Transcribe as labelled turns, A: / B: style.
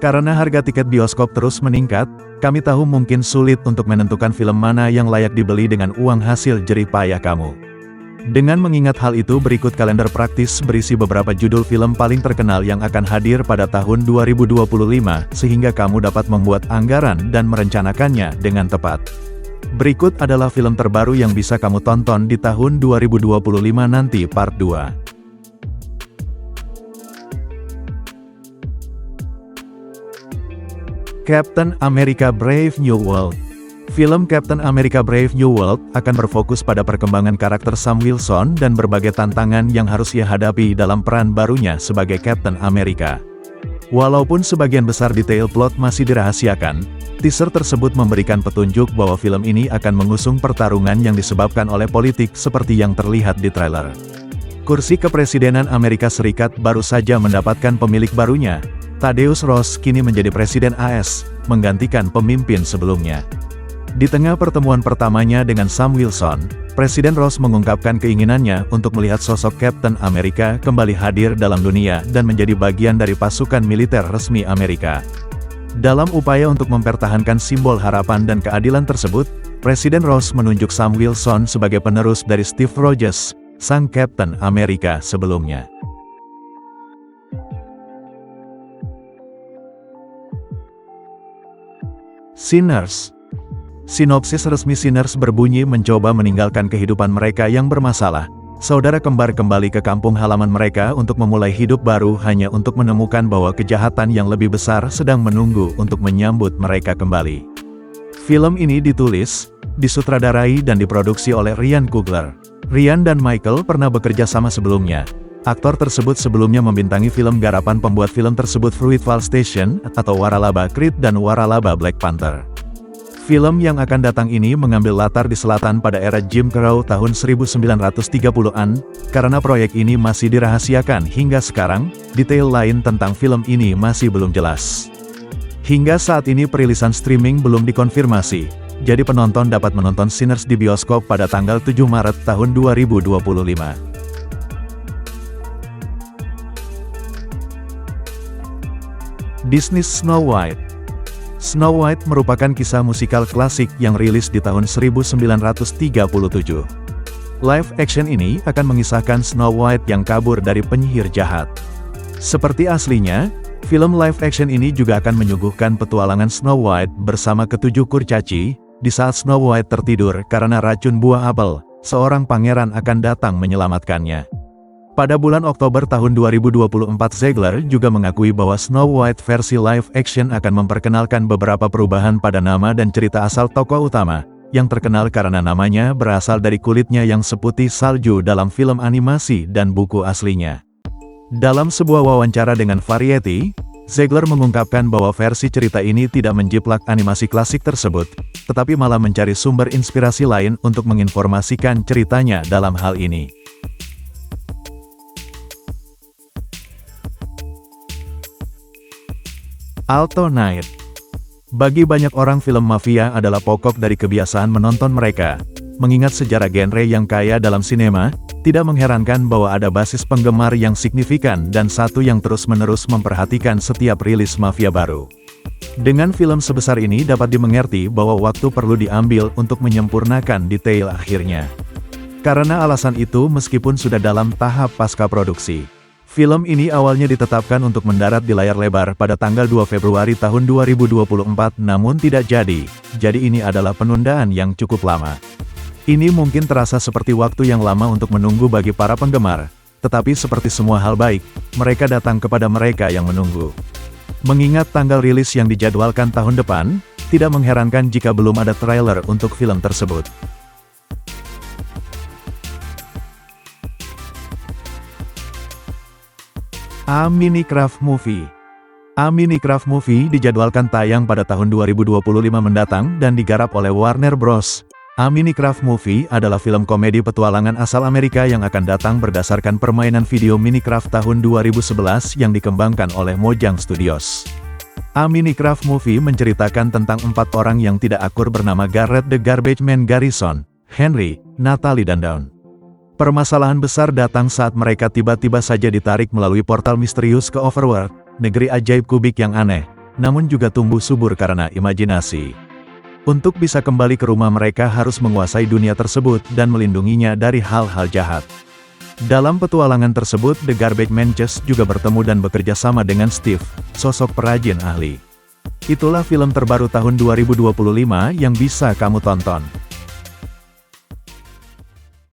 A: Karena harga tiket bioskop terus meningkat, kami tahu mungkin sulit untuk menentukan film mana yang layak dibeli dengan uang hasil jerih payah kamu. Dengan mengingat hal itu, berikut kalender praktis berisi beberapa judul film paling terkenal yang akan hadir pada tahun 2025, sehingga kamu dapat membuat anggaran dan merencanakannya dengan tepat. Berikut adalah film terbaru yang bisa kamu tonton di tahun 2025 nanti part 2. Captain America Brave New World. Film Captain America Brave New World akan berfokus pada perkembangan karakter Sam Wilson dan berbagai tantangan yang harus ia hadapi dalam peran barunya sebagai Captain America. Walaupun sebagian besar detail plot masih dirahasiakan, teaser tersebut memberikan petunjuk bahwa film ini akan mengusung pertarungan yang disebabkan oleh politik seperti yang terlihat di trailer. Kursi kepresidenan Amerika Serikat baru saja mendapatkan pemilik barunya. Thaddeus Ross kini menjadi Presiden AS, menggantikan pemimpin sebelumnya. Di tengah pertemuan pertamanya dengan Sam Wilson, Presiden Ross mengungkapkan keinginannya untuk melihat sosok Captain America kembali hadir dalam dunia dan menjadi bagian dari pasukan militer resmi Amerika. Dalam upaya untuk mempertahankan simbol harapan dan keadilan tersebut, Presiden Ross menunjuk Sam Wilson sebagai penerus dari Steve Rogers, sang Captain America sebelumnya. Sinners. Sinopsis resmi Sinners berbunyi mencoba meninggalkan kehidupan mereka yang bermasalah. Saudara kembar kembali ke kampung halaman mereka untuk memulai hidup baru hanya untuk menemukan bahwa kejahatan yang lebih besar sedang menunggu untuk menyambut mereka kembali. Film ini ditulis, disutradarai dan diproduksi oleh Ryan Coogler. Ryan dan Michael pernah bekerja sama sebelumnya. Aktor tersebut sebelumnya membintangi film garapan pembuat film tersebut Fruitvale Station, atau Waralaba Creed dan Waralaba Black Panther. Film yang akan datang ini mengambil latar di selatan pada era Jim Crow tahun 1930-an, karena proyek ini masih dirahasiakan hingga sekarang, detail lain tentang film ini masih belum jelas. Hingga saat ini perilisan streaming belum dikonfirmasi, jadi penonton dapat menonton Sinners di bioskop pada tanggal 7 Maret tahun 2025. Disney Snow White. Snow White merupakan kisah musikal klasik yang rilis di tahun 1937. Live action ini akan mengisahkan Snow White yang kabur dari penyihir jahat. Seperti aslinya, film live action ini juga akan menyuguhkan petualangan Snow White bersama ketujuh kurcaci. Di saat Snow White tertidur karena racun buah apel, seorang pangeran akan datang menyelamatkannya. Pada bulan Oktober tahun 2024, Ziegler juga mengakui bahwa Snow White versi live action akan memperkenalkan beberapa perubahan pada nama dan cerita asal tokoh utama, yang terkenal karena namanya berasal dari kulitnya yang seputih salju dalam film animasi dan buku aslinya. Dalam sebuah wawancara dengan Variety, Ziegler mengungkapkan bahwa versi cerita ini tidak menjiplak animasi klasik tersebut, tetapi malah mencari sumber inspirasi lain untuk menginformasikan ceritanya dalam hal ini. Alto Night. Bagi banyak orang film mafia adalah pokok dari kebiasaan menonton mereka. Mengingat sejarah genre yang kaya dalam sinema, tidak mengherankan bahwa ada basis penggemar yang signifikan dan satu yang terus-menerus memperhatikan setiap rilis mafia baru. Dengan film sebesar ini dapat dimengerti bahwa waktu perlu diambil untuk menyempurnakan detail akhirnya. Karena alasan itu, meskipun sudah dalam tahap pasca produksi, film ini awalnya ditetapkan untuk mendarat di layar lebar pada tanggal 2 Februari tahun 2024 namun tidak jadi ini adalah penundaan yang cukup lama. Ini mungkin terasa seperti waktu yang lama untuk menunggu bagi para penggemar, tetapi seperti semua hal baik, mereka datang kepada mereka yang menunggu. Mengingat tanggal rilis yang dijadwalkan tahun depan, tidak mengherankan jika belum ada trailer untuk film tersebut. A Minecraft Movie. A Minecraft Movie dijadwalkan tayang pada tahun 2025 mendatang dan digarap oleh Warner Bros. A Minecraft Movie adalah film komedi petualangan asal Amerika yang akan datang berdasarkan permainan video Minecraft tahun 2011 yang dikembangkan oleh Mojang Studios. A Minecraft Movie menceritakan tentang 4 orang yang tidak akur bernama Garrett the Garbage Man Garrison, Henry, Natalie dan Dawn. Permasalahan besar datang saat mereka tiba-tiba saja ditarik melalui portal misterius ke Overworld, negeri ajaib kubik yang aneh. namun juga tumbuh subur karena imajinasi. Untuk bisa kembali ke rumah mereka harus menguasai dunia tersebut dan melindunginya dari hal-hal jahat. Dalam petualangan tersebut, The Garbage Man juga bertemu dan bekerja sama dengan Steve, sosok perajin ahli. Itulah film terbaru tahun 2025 yang bisa kamu tonton.